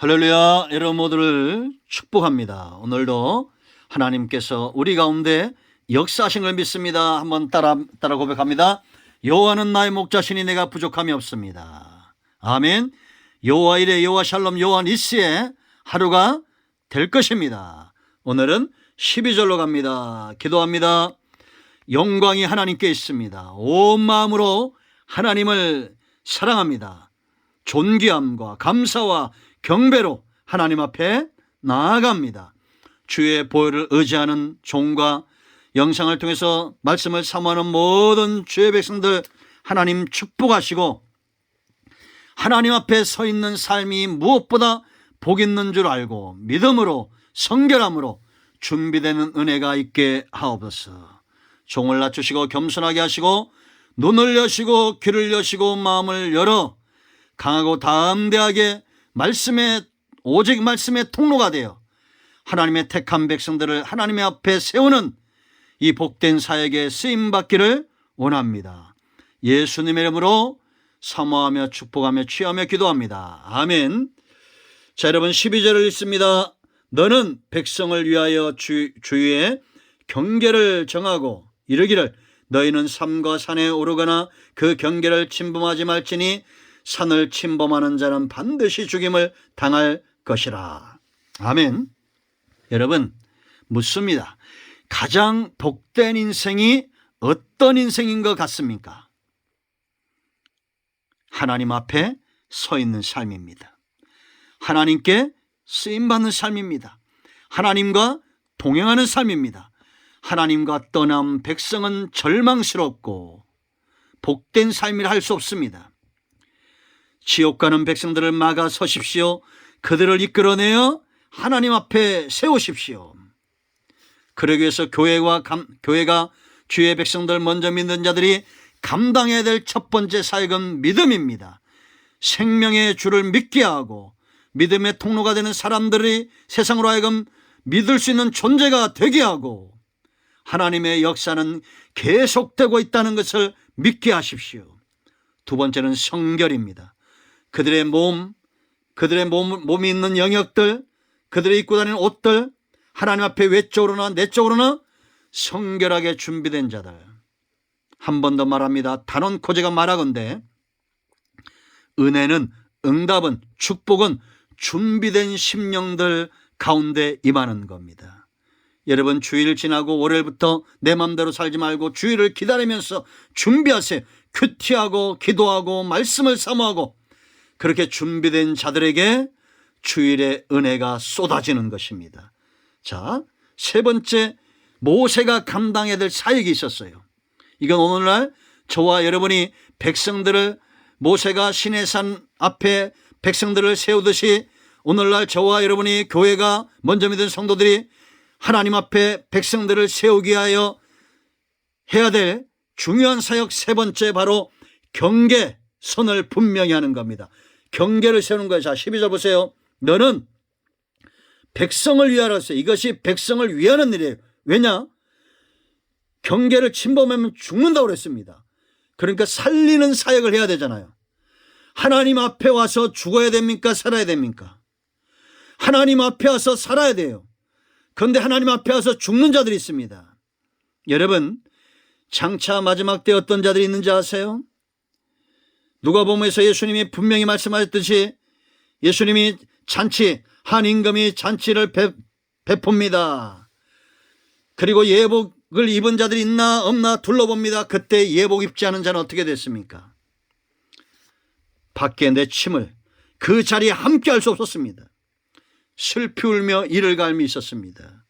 할렐루야. 여러분 모두를 축복합니다. 오늘도 하나님께서 우리 가운데 역사하신 걸 믿습니다. 한번 따라 고백합니다. 여호와는 나의 목자시니 내가 부족함이 없습니다. 아멘. 여호와 이레, 여호와 샬롬, 여호와 니스의 하루가 될 것입니다. 오늘은 12절로 갑니다. 기도합니다. 영광이 하나님께 있습니다. 온 마음으로 하나님을 사랑합니다. 존귀함과 감사와 경배로 하나님 앞에 나아갑니다. 주의 보혈을 의지하는 종과 영상을 통해서 말씀을 사모하는 모든 주의 백성들 하나님 축복하시고, 하나님 앞에 서 있는 삶이 무엇보다 복 있는 줄 알고 믿음으로 성결함으로 준비되는 은혜가 있게 하옵소서. 종을 낮추시고 겸손하게 하시고 눈을 여시고 귀를 여시고 마음을 열어 강하고 담대하게 오직 말씀의 통로가 되어 하나님의 택한 백성들을 하나님의 앞에 세우는 이 복된 사역에 쓰임받기를 원합니다. 예수님의 이름으로 사모하며 축복하며 취하며 기도합니다. 아멘. 자, 여러분 12절을 읽습니다. 너는 백성을 위하여 주위에 경계를 정하고 이르기를 너희는 산과 산에 오르거나 그 경계를 침범하지 말지니 산을 침범하는 자는 반드시 죽임을 당할 것이라. 아멘. 여러분 묻습니다. 가장 복된 인생이 어떤 인생인 것 같습니까? 하나님 앞에 서 있는 삶입니다. 하나님께 쓰임받는 삶입니다. 하나님과 동행하는 삶입니다. 하나님과 떠난 백성은 절망스럽고 복된 삶이라 할 수 없습니다. 지옥 가는 백성들을 막아 서십시오. 그들을 이끌어내어 하나님 앞에 세우십시오. 그러기 위해서 교회가 주의 백성들 먼저 믿는 자들이 감당해야 될 첫 번째 사역은 믿음입니다. 생명의 주를 믿게 하고 믿음의 통로가 되는 사람들이 세상으로 하여금 믿을 수 있는 존재가 되게 하고 하나님의 역사는 계속되고 있다는 것을 믿게 하십시오. 두 번째는 성결입니다. 그들의 몸이 있는 영역들, 그들이 입고 다니는 옷들, 하나님 앞에 외적으로나 내적으로나 성결하게 준비된 자들. 한 번 더 말합니다. 단언코 제가 말하건대 은혜는, 응답은, 축복은 준비된 심령들 가운데 임하는 겁니다. 여러분 주일 지나고 월요일부터 내 맘대로 살지 말고 주일을 기다리면서 준비하세요. 큐티하고 기도하고 말씀을 사모하고 그렇게 준비된 자들에게 주일의 은혜가 쏟아지는 것입니다. 자, 세 번째, 모세가 감당해야 될 사역이 있었어요. 이건 오늘날 저와 여러분이 백성들을, 모세가 시내산 앞에 백성들을 세우듯이 오늘날 저와 여러분이 교회가 먼저 믿은 성도들이 하나님 앞에 백성들을 세우기 위하여 해야 될 중요한 사역 세 번째, 바로 경계선을 분명히 하는 겁니다. 경계를 세우는 거예요. 자, 12절 보세요. 너는 백성을 위하라 했어요. 이것이 백성을 위하는 일이에요. 왜냐? 경계를 침범하면 죽는다고 그랬습니다. 그러니까 살리는 사역을 해야 되잖아요. 하나님 앞에 와서 죽어야 됩니까? 살아야 됩니까? 하나님 앞에 와서 살아야 돼요. 그런데 하나님 앞에 와서 죽는 자들이 있습니다. 여러분, 장차 마지막 때 어떤 자들이 있는지 아세요? 누가복음에서 예수님이 분명히 말씀하셨듯이 예수님이 한 임금이 잔치를 베풉니다. 그리고 예복을 입은 자들이 있나 없나 둘러봅니다. 그때 예복 입지 않은 자는 어떻게 됐습니까? 밖에 내침을 그 자리에 함께 할 수 없었습니다. 슬피 울며 이를 갈미 있었습니다.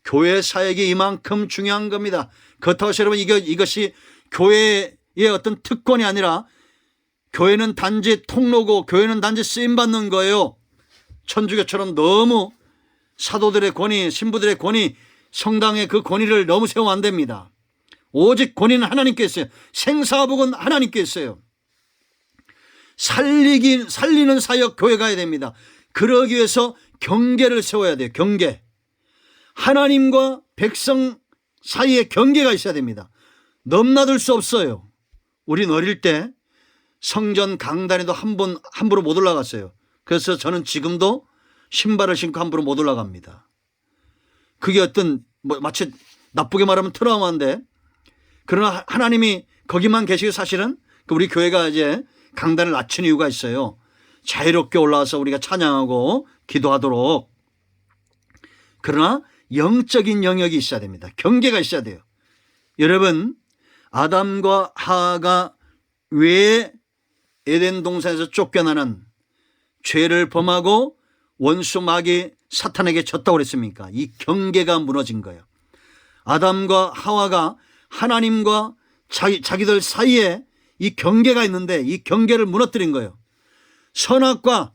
교회 사역이 이만큼 중요한 겁니다. 그렇다고 해서 여러분 이것이 교회의 어떤 특권이 아니라 교회는 단지 통로고 교회는 단지 쓰임받는 거예요. 천주교처럼 너무 사도들의 권위, 신부들의 권위, 성당의 그 권위를 너무 세우면 안 됩니다. 오직 권위는 하나님께 있어요. 생사복은 하나님께 있어요. 살리는 사역 교회가 해야 됩니다. 그러기 위해서 경계를 세워야 돼요. 경계. 하나님과 백성 사이에 경계가 있어야 됩니다. 넘나들 수 없어요. 우린 어릴 때 성전 강단에도 함부로 못 올라갔어요. 그래서 저는 지금도 신발을 신고 함부로 못 올라갑니다. 그게 어떤 마치 나쁘게 말하면 트라우마인데, 그러나 하나님이 거기만 계시고 사실은 우리 교회가 이제 강단을 낮춘 이유가 있어요. 자유롭게 올라와서 우리가 찬양하고 기도하도록. 그러나 영적인 영역이 있어야 됩니다. 경계가 있어야 돼요. 여러분, 아담과 하와가 왜 에덴 동산에서 쫓겨나는 죄를 범하고 원수 마귀 사탄에게 졌다고 그랬습니까? 이 경계가 무너진 거예요. 아담과 하와가 하나님과 자기들 사이에 이 경계가 있는데 이 경계를 무너뜨린 거예요. 선악과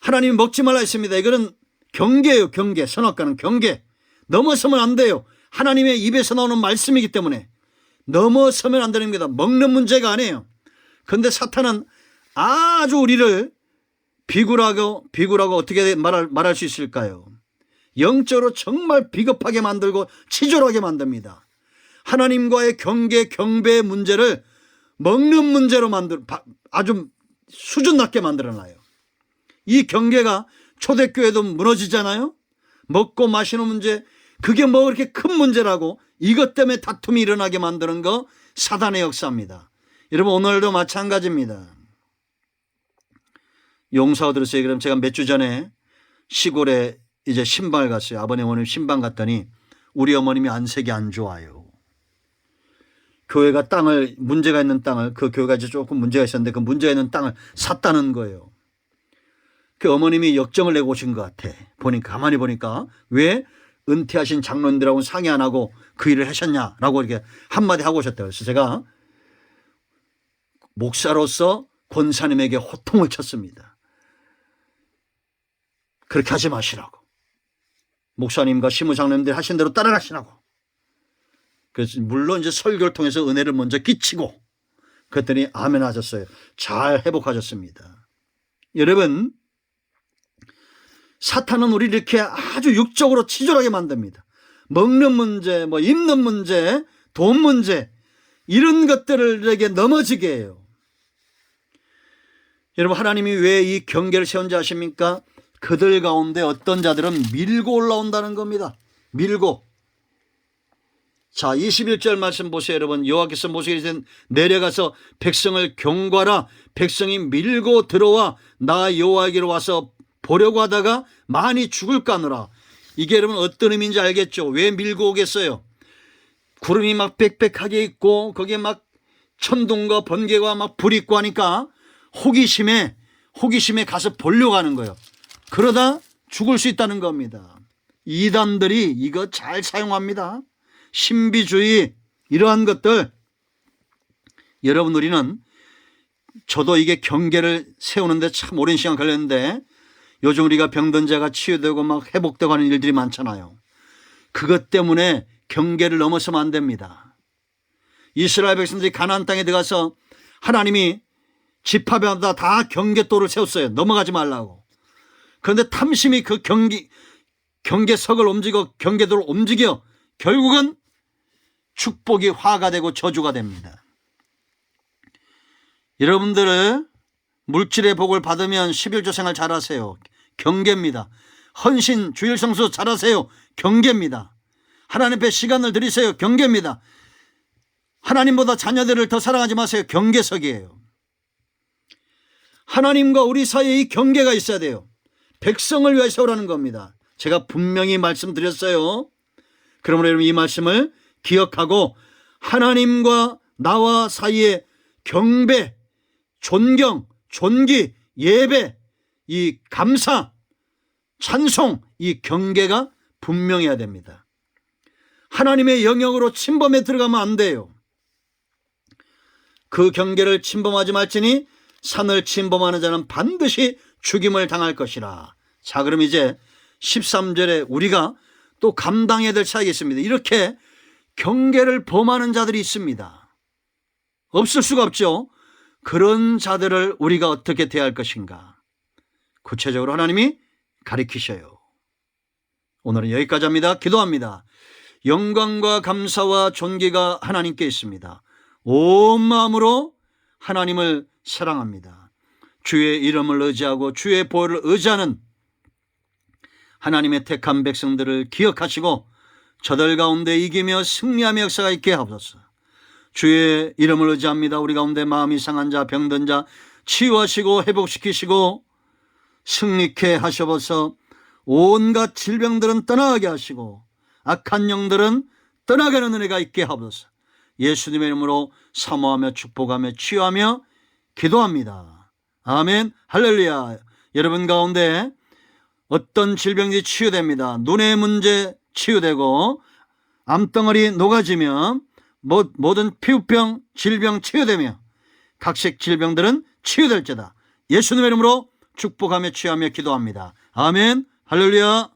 하나님이 먹지 말라 했습니다. 이거는 경계예요. 경계. 선악과는 경계. 넘어서면 안 돼요. 하나님의 입에서 나오는 말씀이기 때문에 넘어서면 안 됩니다. 먹는 문제가 아니에요. 그런데 사탄은 아주 우리를 비굴하고 어떻게 말할 수 있을까요? 영적으로 정말 비겁하게 만들고 치졸하게 만듭니다. 하나님과의 경계, 경배의 문제를 먹는 문제로 아주 수준 낮게 만들어놔요. 이 경계가 초대교회도 무너지잖아요. 먹고 마시는 문제, 그게 뭐 그렇게 큰 문제라고 이것 때문에 다툼이 일어나게 만드는 거 사단의 역사입니다. 여러분, 오늘도 마찬가지입니다. 용사가 들었어요. 그럼 제가 몇 주 전에 시골에 이제 신방을 갔어요. 아버님 어머님 신방 갔더니 우리 어머님이 안색이 안 좋아요. 교회가 문제가 있는 땅을, 그 교회가 이제 조금 문제가 있었는데 그 문제가 있는 땅을 샀다는 거예요. 그 어머님이 역정을 내고 오신 것 같아. 가만히 보니까 왜 은퇴하신 장로님들하고 상의 안 하고 그 일을 하셨냐라고 이렇게 한마디 하고 오셨대요. 그래서 제가 목사로서 권사님에게 호통을 쳤습니다. 그렇게 하지 마시라고. 목사님과 시무장님들이 하신 대로 따라가시라고. 그래서 물론 이제 설교를 통해서 은혜를 먼저 끼치고 그랬더니 아멘 하셨어요. 잘 회복하셨습니다. 여러분, 사탄은 우리를 이렇게 아주 육적으로 치졸하게 만듭니다. 먹는 문제, 입는 문제, 돈 문제, 이런 것들에게 넘어지게 해요. 여러분, 하나님이 왜 이 경계를 세운지 아십니까? 그들 가운데 어떤 자들은 밀고 올라온다는 겁니다. 밀고. 자, 21절 말씀 보세요. 여러분, 여호와께서 모세에게 내려가서 백성을 경고하라. 백성이 밀고 들어와 나 여호와에게로 와서 보려고 하다가 많이 죽을까 하노라. 이게 여러분 어떤 의미인지 알겠죠? 왜 밀고 오겠어요? 구름이 막 빽빽하게 있고 거기에 막 천둥과 번개가 막 불이 있고 하니까 호기심에 가서 보려고 하는 거예요. 그러다 죽을 수 있다는 겁니다. 이단들이 이거 잘 사용합니다. 신비주의, 이러한 것들. 여러분, 우리는, 저도 이게 경계를 세우는데 참 오랜 시간 걸렸는데 요즘 우리가 병든 자가 치유되고 막 회복되고 하는 일들이 많잖아요. 그것 때문에 경계를 넘어서면 안 됩니다. 이스라엘 백성들이 가나안 땅에 들어가서 하나님이 지파마다 다 경계도를 세웠어요. 넘어가지 말라고. 그런데 탐심이 그 경계석을 움직이고 경계도를 움직여 결국은 축복이 화가 되고 저주가 됩니다. 여러분들은 물질의 복을 받으면 11조 생활 잘하세요. 경계입니다. 헌신, 주일 성수 잘하세요. 경계입니다. 하나님 앞에 시간을 들이세요. 경계입니다. 하나님보다 자녀들을 더 사랑하지 마세요. 경계석이에요. 하나님과 우리 사이에 이 경계가 있어야 돼요. 백성을 위해 세우라는 겁니다. 제가 분명히 말씀드렸어요. 그러므로 여러분, 이 말씀을 기억하고 하나님과 나와 사이에 경배, 존경, 존귀, 예배, 이 감사, 찬송, 이 경계가 분명해야 됩니다. 하나님의 영역으로 침범해 들어가면 안 돼요. 그 경계를 침범하지 말지니 산을 침범하는 자는 반드시 죽임을 당할 것이라. 자, 그럼 이제 13절에 우리가 또 감당해야 될 사역이 있습니다. 이렇게 경계를 범하는 자들이 있습니다. 없을 수가 없죠. 그런 자들을 우리가 어떻게 대할 것인가? 구체적으로 하나님이 가르치셔요. 오늘은 여기까지 합니다. 기도합니다. 영광과 감사와 존귀가 하나님께 있습니다. 온 마음으로 하나님을 사랑합니다. 주의 이름을 의지하고 주의 보혈을 의지하는 하나님의 택한 백성들을 기억하시고 저들 가운데 이기며 승리하며 역사가 있게 하옵소서. 주의 이름을 의지합니다. 우리 가운데 마음이 상한 자, 병든 자 치유하시고 회복시키시고 승리케 하셔서 온갖 질병들은 떠나게 하시고 악한 영들은 떠나게 하는 은혜가 있게 하옵소서. 예수님의 이름으로 사모하며 축복하며 치유하며 기도합니다. 아멘. 할렐루야. 여러분 가운데 어떤 질병이 치유됩니다. 눈의 문제 치유되고 암덩어리 녹아지며 모든 피부병 질병 치유되며 각색 질병들은 치유될지다. 예수님의 이름으로 축복하며 치유하며 기도합니다. 아멘. 할렐루야.